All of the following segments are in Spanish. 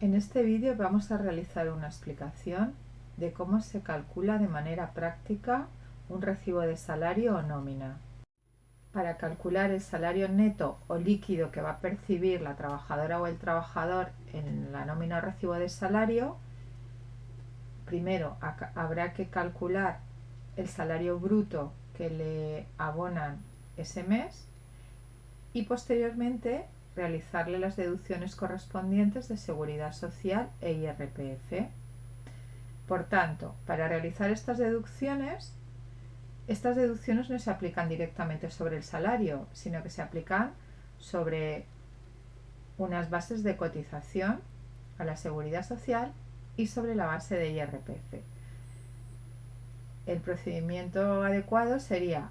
En este vídeo vamos a realizar una explicación de cómo se calcula de manera práctica un recibo de salario o nómina. Para calcular el salario neto o líquido que va a percibir la trabajadora o el trabajador en la nómina o recibo de salario, primero habrá que calcular el salario bruto que le abonan ese mes y posteriormente realizarle las deducciones correspondientes de Seguridad Social e IRPF. Por tanto, para realizar estas deducciones no se aplican directamente sobre el salario, sino que se aplican sobre unas bases de cotización a la Seguridad Social y sobre la base de IRPF. El procedimiento adecuado sería,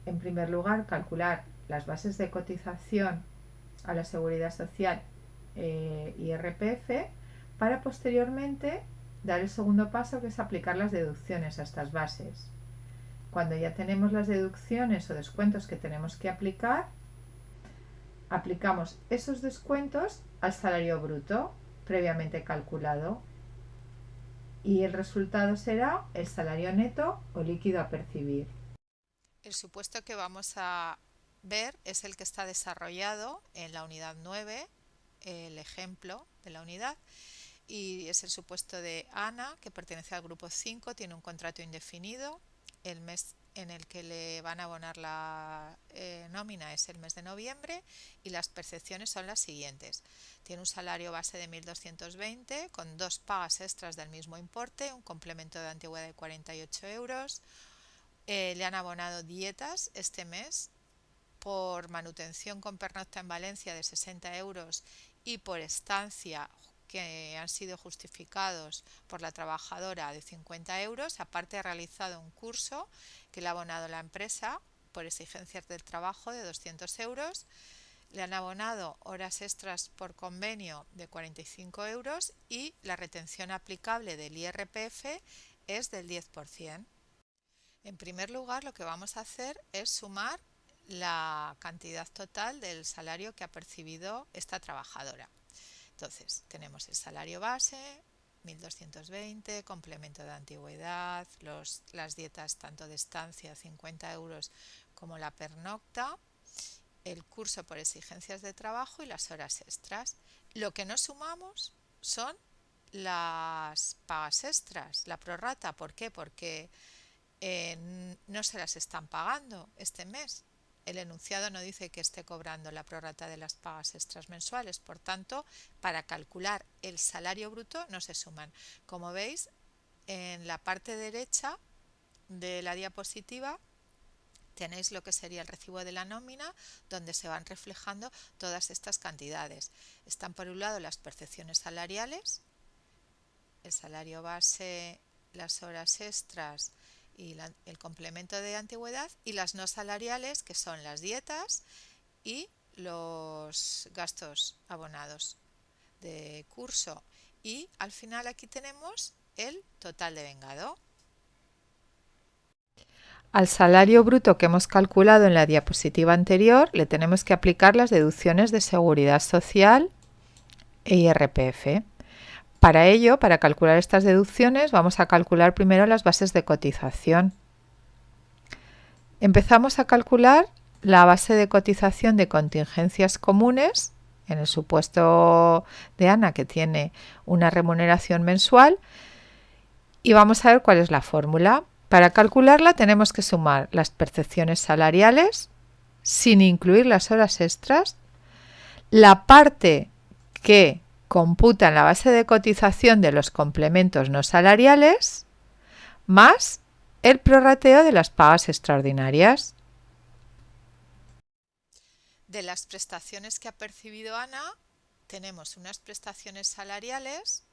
en primer lugar, calcular las bases de cotización a la Seguridad Social IRPF para posteriormente dar el segundo paso, que es aplicar las deducciones a estas bases. Cuando ya tenemos las deducciones o descuentos que tenemos que aplicar, aplicamos esos descuentos al salario bruto previamente calculado y el resultado será el salario neto o líquido a percibir. El supuesto que vamos a ver es el que está desarrollado en la unidad 9, el ejemplo de la unidad, y es el supuesto de Ana, que pertenece al grupo 5, tiene un contrato indefinido, el mes en el que le van a abonar la nómina es el mes de noviembre y las percepciones son las siguientes. Tiene un salario base de 1.220 con dos pagas extras del mismo importe, un complemento de antigüedad de 48 euros. Le han abonado dietas este mes por manutención con pernocta en Valencia de 60 euros y por estancia que han sido justificados por la trabajadora de 50 euros. Aparte ha realizado un curso que le ha abonado la empresa por exigencias del trabajo de 200 euros. Le han abonado horas extras por convenio de 45 euros y la retención aplicable del IRPF es del 10%. En primer lugar, lo que vamos a hacer es sumar la cantidad total del salario que ha percibido esta trabajadora. Entonces, tenemos el salario base, 1.220, complemento de antigüedad, las dietas tanto de estancia, 50 euros, como la pernocta, el curso por exigencias de trabajo y las horas extras. Lo que no sumamos son las pagas extras, la prorrata. ¿Por qué? Porque no se las están pagando este mes. El enunciado no dice que esté cobrando la prorrata de las pagas extras mensuales. Por tanto, para calcular el salario bruto no se suman. Como veis, en la parte derecha de la diapositiva tenéis lo que sería el recibo de la nómina, donde se van reflejando todas estas cantidades. Están por un lado las percepciones salariales, el salario base, las horas extras y el complemento de antigüedad, y las no salariales, que son las dietas y los gastos abonados de curso. Y al final aquí tenemos el total de vengado. Al salario bruto que hemos calculado en la diapositiva anterior le tenemos que aplicar las deducciones de Seguridad Social e IRPF. Para ello, para calcular estas deducciones, vamos a calcular primero las bases de cotización. Empezamos a calcular la base de cotización de contingencias comunes, en el supuesto de Ana, que tiene una remuneración mensual, y vamos a ver cuál es la fórmula. Para calcularla tenemos que sumar las percepciones salariales, sin incluir las horas extras, la parte que computa en la base de cotización de los complementos no salariales, más el prorrateo de las pagas extraordinarias. De las prestaciones que ha percibido Ana, tenemos unas prestaciones salariales,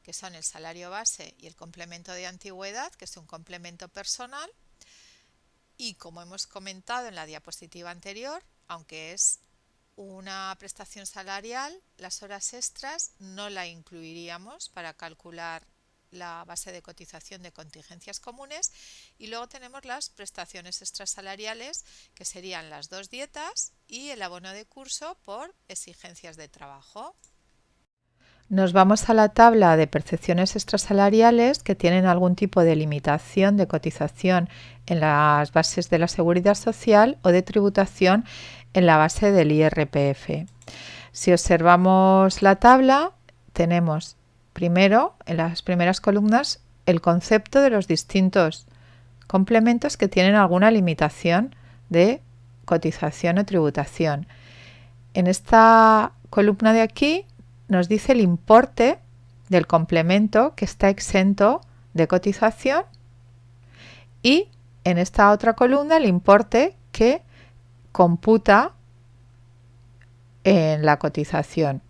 que son el salario base y el complemento de antigüedad, que es un complemento personal. Y como hemos comentado en la diapositiva anterior, aunque es una prestación salarial, las horas extras no la incluiríamos para calcular la base de cotización de contingencias comunes. Y luego tenemos las prestaciones extrasalariales, que serían las dos dietas y el abono de curso por exigencias de trabajo. Nos vamos a la tabla de percepciones extrasalariales que tienen algún tipo de limitación de cotización en las bases de la Seguridad Social o de tributación en la base del IRPF. Si observamos la tabla, tenemos primero, en las primeras columnas, el concepto de los distintos complementos que tienen alguna limitación de cotización o tributación. En esta columna de aquí nos dice el importe del complemento que está exento de cotización y en esta otra columna el importe que computa en la cotización.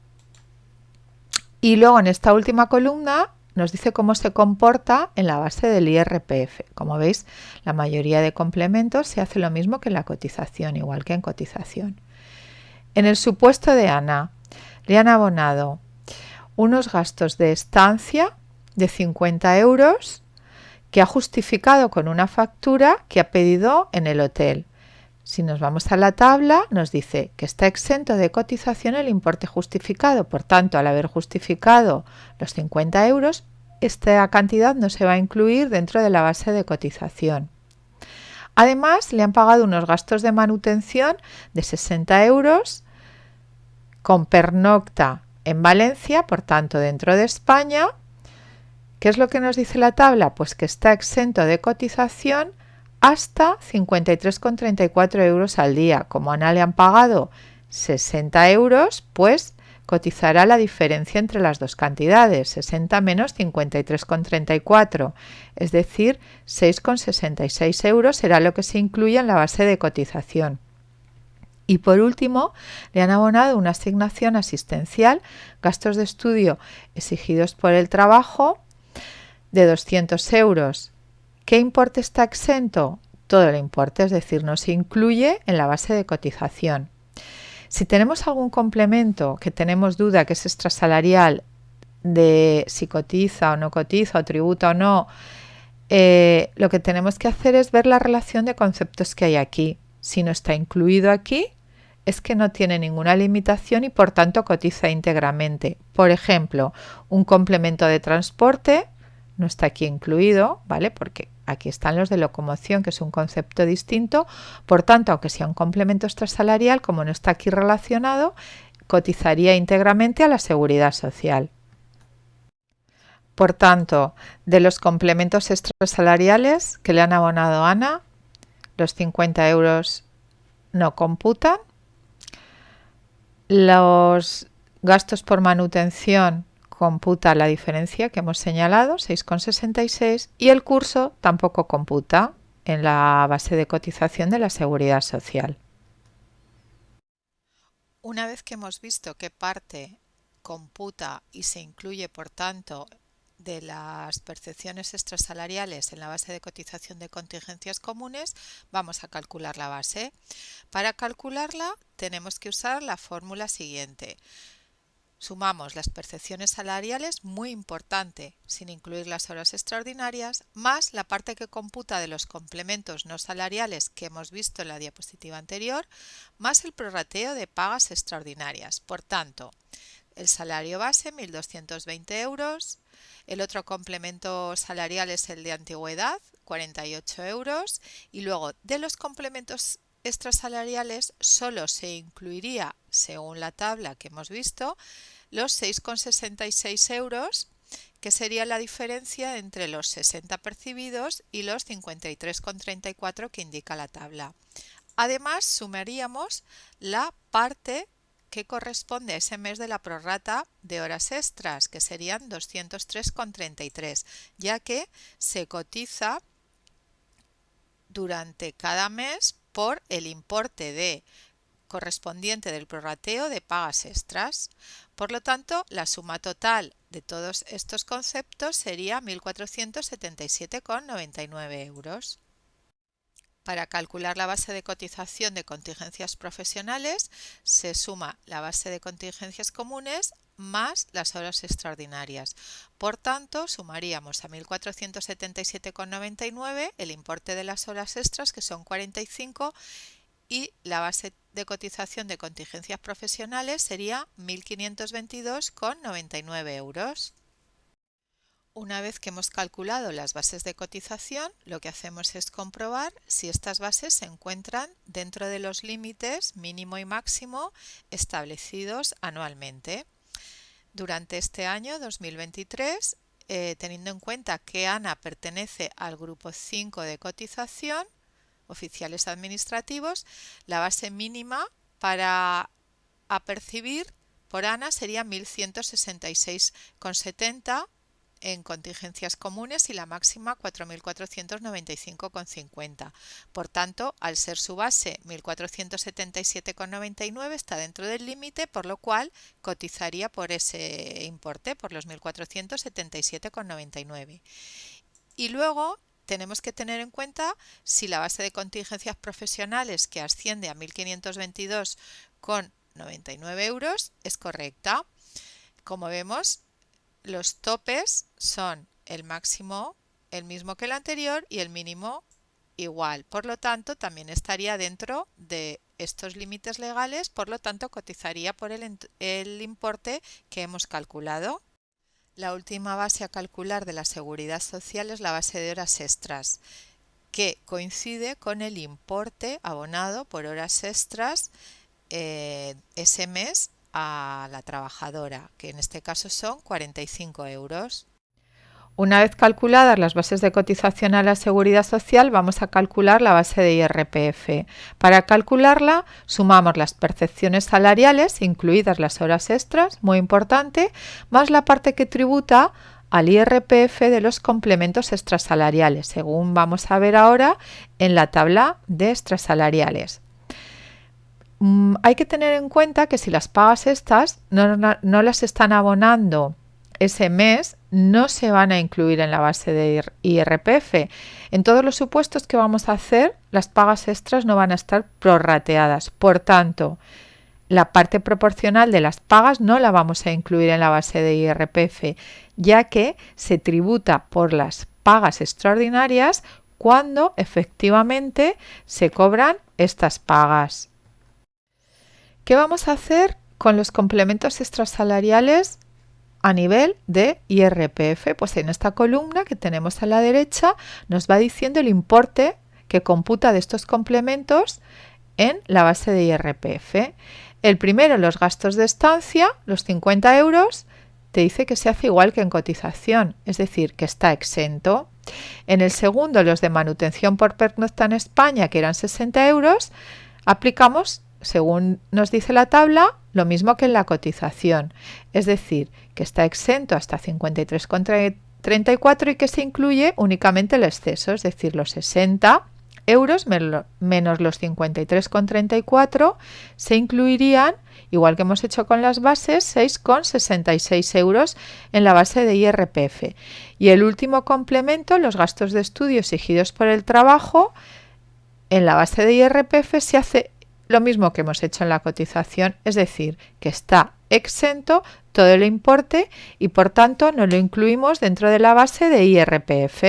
Y luego en esta última columna nos dice cómo se comporta en la base del IRPF. Como veis, la mayoría de complementos se hace lo mismo que en la cotización, igual que en cotización. En el supuesto de Ana, le han abonado unos gastos de estancia de 50 euros que ha justificado con una factura que ha pedido en el hotel. Si nos vamos a la tabla, nos dice que está exento de cotización el importe justificado. Por tanto, al haber justificado los 50 euros, esta cantidad no se va a incluir dentro de la base de cotización. Además, le han pagado unos gastos de manutención de 60 euros con pernocta en Valencia, por tanto, dentro de España. ¿Qué es lo que nos dice la tabla? Pues que está exento de cotización hasta 53,34 euros al día. Como a Ana le han pagado 60 euros, pues cotizará la diferencia entre las dos cantidades, 60 menos 53,34, es decir, 6,66 euros será lo que se incluye en la base de cotización. Y por último, le han abonado una asignación asistencial, gastos de estudio exigidos por el trabajo, de 200 euros. ¿Qué importe está exento? Todo el importe, es decir, no se incluye en la base de cotización. Si tenemos algún complemento que tenemos duda que es extrasalarial, de si cotiza o no cotiza, o tributa o no, lo que tenemos que hacer es ver la relación de conceptos que hay aquí. Si no está incluido aquí, es que no tiene ninguna limitación y por tanto cotiza íntegramente. Por ejemplo, un complemento de transporte no está aquí incluido, ¿vale? Porque aquí están los de locomoción, que es un concepto distinto. Por tanto, aunque sea un complemento extrasalarial, como no está aquí relacionado, cotizaría íntegramente a la Seguridad Social. Por tanto, de los complementos extrasalariales que le han abonado a Ana, los 50 euros no computan. Los gastos por manutención computa la diferencia que hemos señalado, 6,66, y el curso tampoco computa en la base de cotización de la Seguridad Social. Una vez que hemos visto qué parte computa y se incluye, por tanto, de las percepciones extrasalariales en la base de cotización de contingencias comunes, vamos a calcular la base. Para calcularla tenemos que usar la fórmula siguiente. Sumamos las percepciones salariales, muy importante, sin incluir las horas extraordinarias, más la parte que computa de los complementos no salariales que hemos visto en la diapositiva anterior, más el prorrateo de pagas extraordinarias. Por tanto, el salario base, 1.220 euros. El otro complemento salarial es el de antigüedad, 48 euros. Y luego, de los complementos extrasalariales, solo se incluiría, según la tabla que hemos visto, los 6,66 euros, que sería la diferencia entre los 60 percibidos y los 53,34 que indica la tabla. Además, sumaríamos la parte que corresponde a ese mes de la prorrata de horas extras, que serían 203,33, ya que se cotiza durante cada mes por el importe correspondiente del prorrateo de pagas extras. Por lo tanto, la suma total de todos estos conceptos sería 1.477,99 euros. Para calcular la base de cotización de contingencias profesionales, se suma la base de contingencias comunes más las horas extraordinarias. Por tanto, sumaríamos a 1.477,99 el importe de las horas extras, que son 45, y la base de cotización de contingencias profesionales sería 1.522,99 euros. Una vez que hemos calculado las bases de cotización, lo que hacemos es comprobar si estas bases se encuentran dentro de los límites mínimo y máximo establecidos anualmente. Durante este año 2023, teniendo en cuenta que Ana pertenece al grupo 5 de cotización, oficiales administrativos, la base mínima para percibir por Ana sería 1.166,70 en contingencias comunes y la máxima 4.495,50. Por tanto, al ser su base 1.477,99 está dentro del límite, por lo cual cotizaría por ese importe, por los 1.477,99. Y luego tenemos que tener en cuenta si la base de contingencias profesionales, que asciende a 1.522,99 euros, es correcta. Como vemos, los topes son el máximo el mismo que el anterior y el mínimo igual. Por lo tanto, también estaría dentro de estos límites legales, por lo tanto, cotizaría por el importe que hemos calculado. La última base a calcular de la seguridad social es la base de horas extras, que coincide con el importe abonado por horas extras ese mes a la trabajadora, que en este caso son 45 euros. Una vez calculadas las bases de cotización a la seguridad social, vamos a calcular la base de IRPF. Para calcularla, sumamos las percepciones salariales, incluidas las horas extras, muy importante, más la parte que tributa al IRPF de los complementos extrasalariales, según vamos a ver ahora en la tabla de extrasalariales. Hay que tener en cuenta que si las pagas estas no las están abonando ese mes, no se van a incluir en la base de IRPF. En todos los supuestos que vamos a hacer, las pagas extras no van a estar prorrateadas. Por tanto, la parte proporcional de las pagas no la vamos a incluir en la base de IRPF, ya que se tributa por las pagas extraordinarias cuando efectivamente se cobran estas pagas. ¿Qué vamos a hacer con los complementos extrasalariales a nivel de IRPF? Pues en esta columna que tenemos a la derecha nos va diciendo el importe que computa de estos complementos en la base de IRPF. El primero, los gastos de estancia, los 50 euros, te dice que se hace igual que en cotización, es decir, que está exento. En el segundo, los de manutención por pernocta en España, que eran 60 euros, aplicamos, según nos dice la tabla, lo mismo que en la cotización, es decir, que está exento hasta 53,34 y que se incluye únicamente el exceso, es decir, los 60 euros menos los 53,34 se incluirían, igual que hemos hecho con las bases, 6,66 euros en la base de IRPF. Y el último complemento, los gastos de estudio exigidos por el trabajo, en la base de IRPF se hace lo mismo que hemos hecho en la cotización, es decir, que está exento todo el importe y por tanto no lo incluimos dentro de la base de IRPF.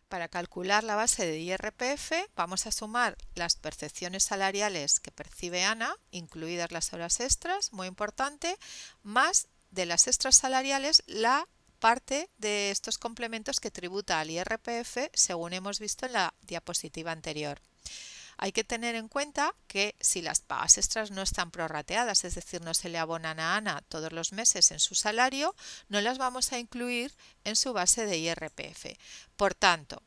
Para calcular la base de IRPF vamos a sumar las percepciones salariales que percibe Ana, incluidas las horas extras, muy importante, más de las extras salariales la parte de estos complementos que tributa al IRPF según hemos visto en la diapositiva anterior. Hay que tener en cuenta que si las pagas extras no están prorrateadas, es decir, no se le abonan a Ana todos los meses en su salario, no las vamos a incluir en su base de IRPF. Por tanto,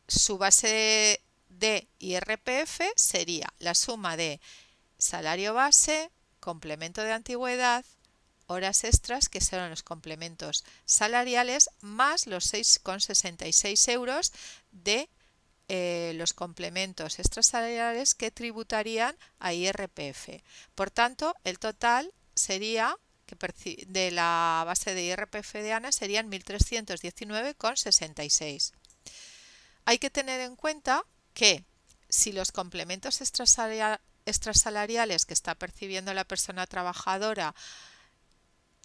su base de IRPF sería la suma de salario base, complemento de antigüedad, horas extras, que son los complementos salariales, más los 6,66 euros de los complementos extrasalariales que tributarían a IRPF. Por tanto, el total sería de la base de IRPF de Ana serían 1.319,66. Hay que tener en cuenta que si los complementos extrasalariales que está percibiendo la persona trabajadora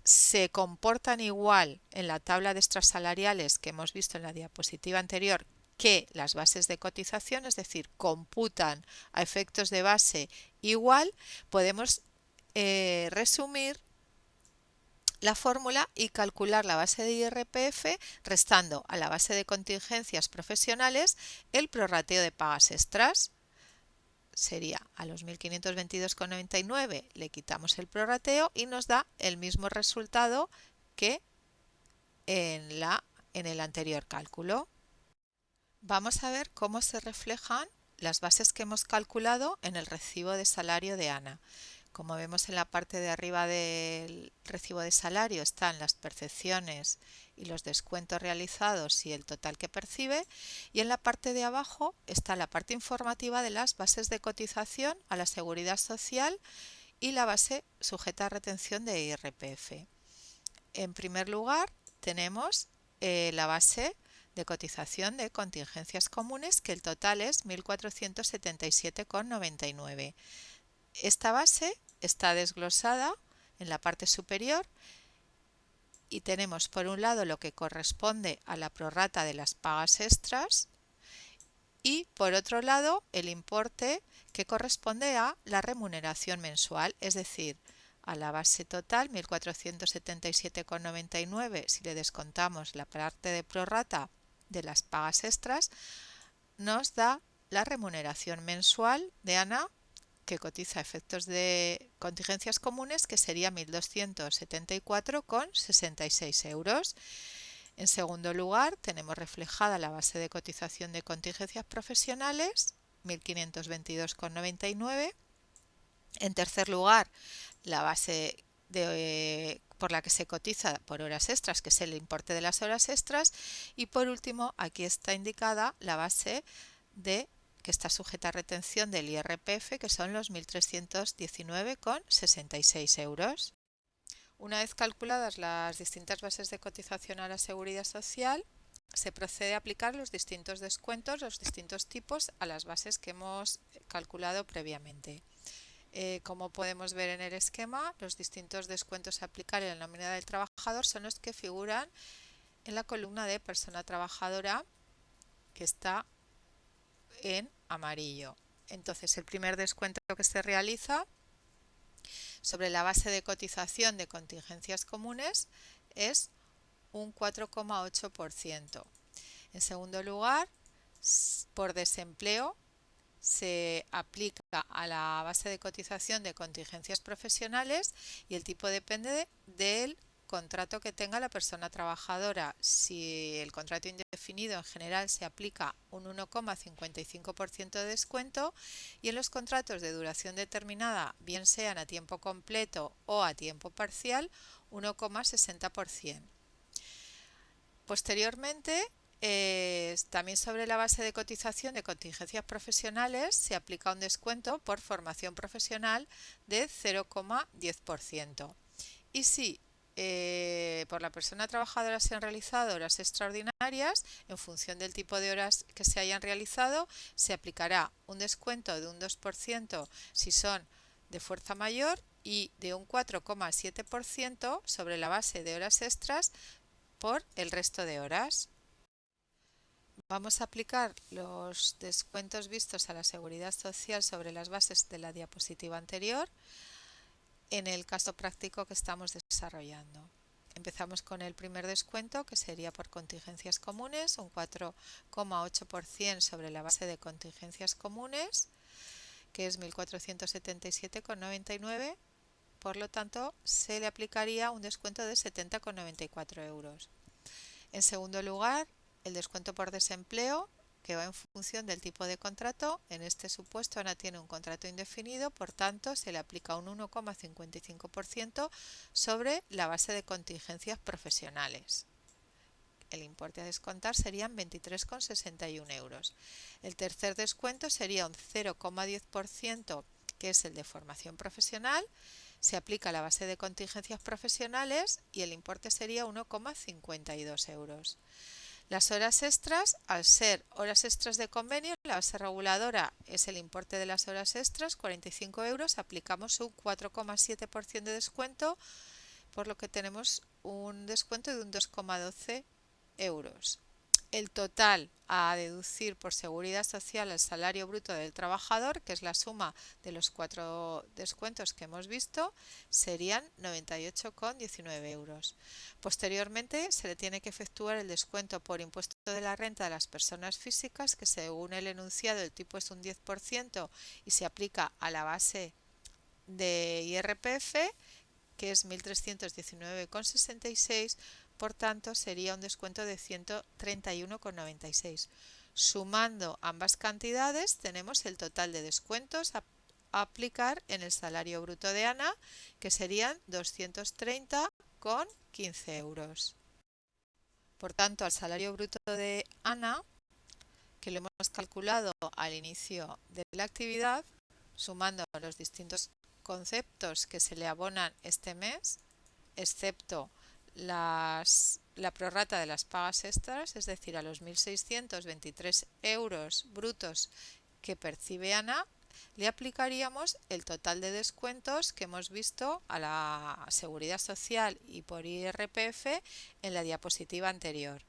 se comportan igual en la tabla de extrasalariales que hemos visto en la diapositiva anterior que las bases de cotización, es decir, computan a efectos de base igual, podemos resumir la fórmula y calcular la base de IRPF restando a la base de contingencias profesionales el prorrateo de pagas extras. Sería a los 1.522,99 le quitamos el prorrateo y nos da el mismo resultado que en el anterior cálculo. Vamos a ver cómo se reflejan las bases que hemos calculado en el recibo de salario de Ana. Como vemos en la parte de arriba del recibo de salario están las percepciones y los descuentos realizados y el total que percibe, y en la parte de abajo está la parte informativa de las bases de cotización a la seguridad social y la base sujeta a retención de IRPF. En primer lugar tenemos la base de cotización de contingencias comunes, que el total es 1.477,99. Esta base está desglosada en la parte superior y tenemos por un lado lo que corresponde a la prorrata de las pagas extras y por otro lado el importe que corresponde a la remuneración mensual, es decir, a la base total 1.477,99. Si le descontamos la parte de prorrata de las pagas extras, nos da la remuneración mensual de Ana, que cotiza efectos de contingencias comunes, que sería 1.274,66 euros. En segundo lugar, tenemos reflejada la base de cotización de contingencias profesionales, 1.522,99. En tercer lugar, la base por la que se cotiza por horas extras, que es el importe de las horas extras. Y por último, aquí está indicada la base que está sujeta a retención del IRPF, que son los 1.319,66 euros. Una vez calculadas las distintas bases de cotización a la seguridad social, se procede a aplicar los distintos descuentos, los distintos tipos, a las bases que hemos calculado previamente. Como podemos ver en el esquema, los distintos descuentos a aplicar en la nómina del trabajador son los que figuran en la columna de persona trabajadora, que está en amarillo. Entonces, el primer descuento que se realiza sobre la base de cotización de contingencias comunes es un 4,8%. En segundo lugar, por desempleo, se aplica a la base de cotización de contingencias profesionales y el tipo depende del contrato que tenga la persona trabajadora. Si el contrato indefinido, en general se aplica un 1,55% de descuento, y en los contratos de duración determinada, bien sean a tiempo completo o a tiempo parcial, 1,60%. Posteriormente, también sobre la base de cotización de contingencias profesionales se aplica un descuento por formación profesional de 0,10%. Y si por la persona trabajadora se han realizado horas extraordinarias, en función del tipo de horas que se hayan realizado, se aplicará un descuento de un 2% si son de fuerza mayor y de un 4,7% sobre la base de horas extras por el resto de horas. Vamos a aplicar los descuentos vistos a la seguridad social sobre las bases de la diapositiva anterior en el caso práctico que estamos desarrollando. Empezamos con el primer descuento, que sería por contingencias comunes, un 4,8% sobre la base de contingencias comunes, que es 1.477,99. Por lo tanto, se le aplicaría un descuento de 70,94 euros. En segundo lugar, el descuento por desempleo, que va en función del tipo de contrato. En este supuesto, Ana tiene un contrato indefinido, por tanto, se le aplica un 1,55% sobre la base de contingencias profesionales. El importe a descontar serían 23,61 euros. El tercer descuento sería un 0,10%, que es el de formación profesional. Se aplica la base de contingencias profesionales y el importe sería 1,52 euros. Las horas extras, al ser horas extras de convenio, la base reguladora es el importe de las horas extras, 45 euros, aplicamos un 4,7% de descuento, por lo que tenemos un descuento de un 2,12 euros. el total a deducir por seguridad social al salario bruto del trabajador, que es la suma de los 4 descuentos que hemos visto, serían 98,19 euros. Posteriormente se le tiene que efectuar el descuento por impuesto de la renta de las personas físicas, que según el enunciado el tipo es un 10% y se aplica a la base de IRPF, que es 1.319,66, por tanto sería un descuento de 131,96. Sumando ambas cantidades tenemos el total de descuentos a aplicar en el salario bruto de Ana, que serían 230,15 euros. Por tanto, al salario bruto de Ana, que lo hemos calculado al inicio de la actividad, sumando los distintos conceptos que se le abonan este mes, excepto la prorrata de las pagas extras, es decir, a los 1.623 euros brutos que percibe Ana, le aplicaríamos el total de descuentos que hemos visto a la Seguridad Social y por IRPF en la diapositiva anterior.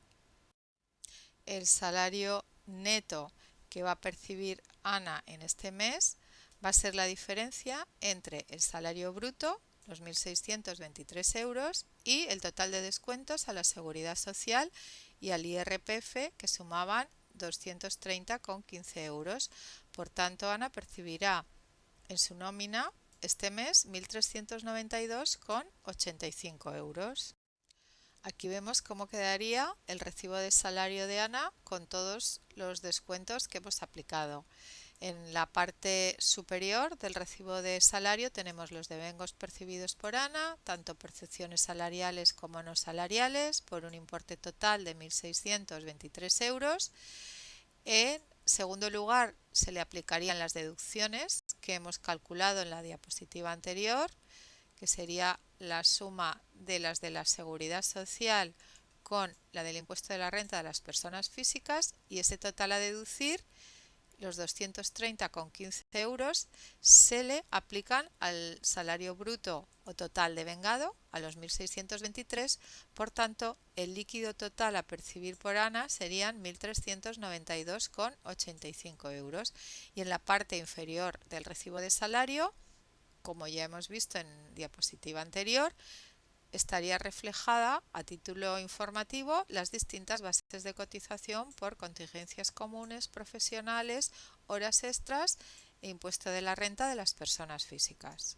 El salario neto que va a percibir Ana en este mes va a ser la diferencia entre el salario bruto, los 1.623 euros, y el total de descuentos a la Seguridad Social y al IRPF, que sumaban 230,15 euros. Por tanto, Ana percibirá en su nómina este mes 1.392,85 euros. Aquí vemos cómo quedaría el recibo de salario de Ana con todos los descuentos que hemos aplicado. En la parte superior del recibo de salario tenemos los devengos percibidos por Ana, tanto percepciones salariales como no salariales, por un importe total de 1.623 euros. En segundo lugar, se le aplicarían las deducciones que hemos calculado en la diapositiva anterior, que sería la suma de las de la Seguridad Social con la del impuesto de la renta de las personas físicas, y ese total a deducir, los 230,15 euros, se le aplican al salario bruto o total devengado, a los 1.623, por tanto el líquido total a percibir por Ana serían 1.392,85 euros. Y en la parte inferior del recibo de salario, como ya hemos visto en diapositiva anterior, estaría reflejada a título informativo las distintas bases de cotización por contingencias comunes, profesionales, horas extras e impuesto de la renta de las personas físicas.